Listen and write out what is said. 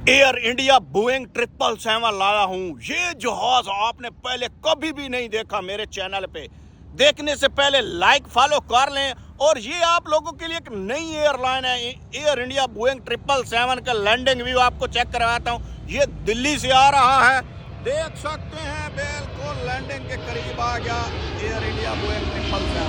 Air India Boeing 777 लाया हूं। ये जहाज आपने पहले कभी भी नहीं देखा मेरे चैनल पे। देखने से पहले लाइक फॉलो कर लें। और ये आप लोगों के लिए एक नई एयरलाइन है, एयर इंडिया बोइंग 777 का लैंडिंग व्यू आपको चेक करवाता हूं। ये दिल्ली से आ रहा है, देख सकते हैं, बिल्कुल लैंडिंग के करीब आ गया एयर इंडिया बोइंग 777।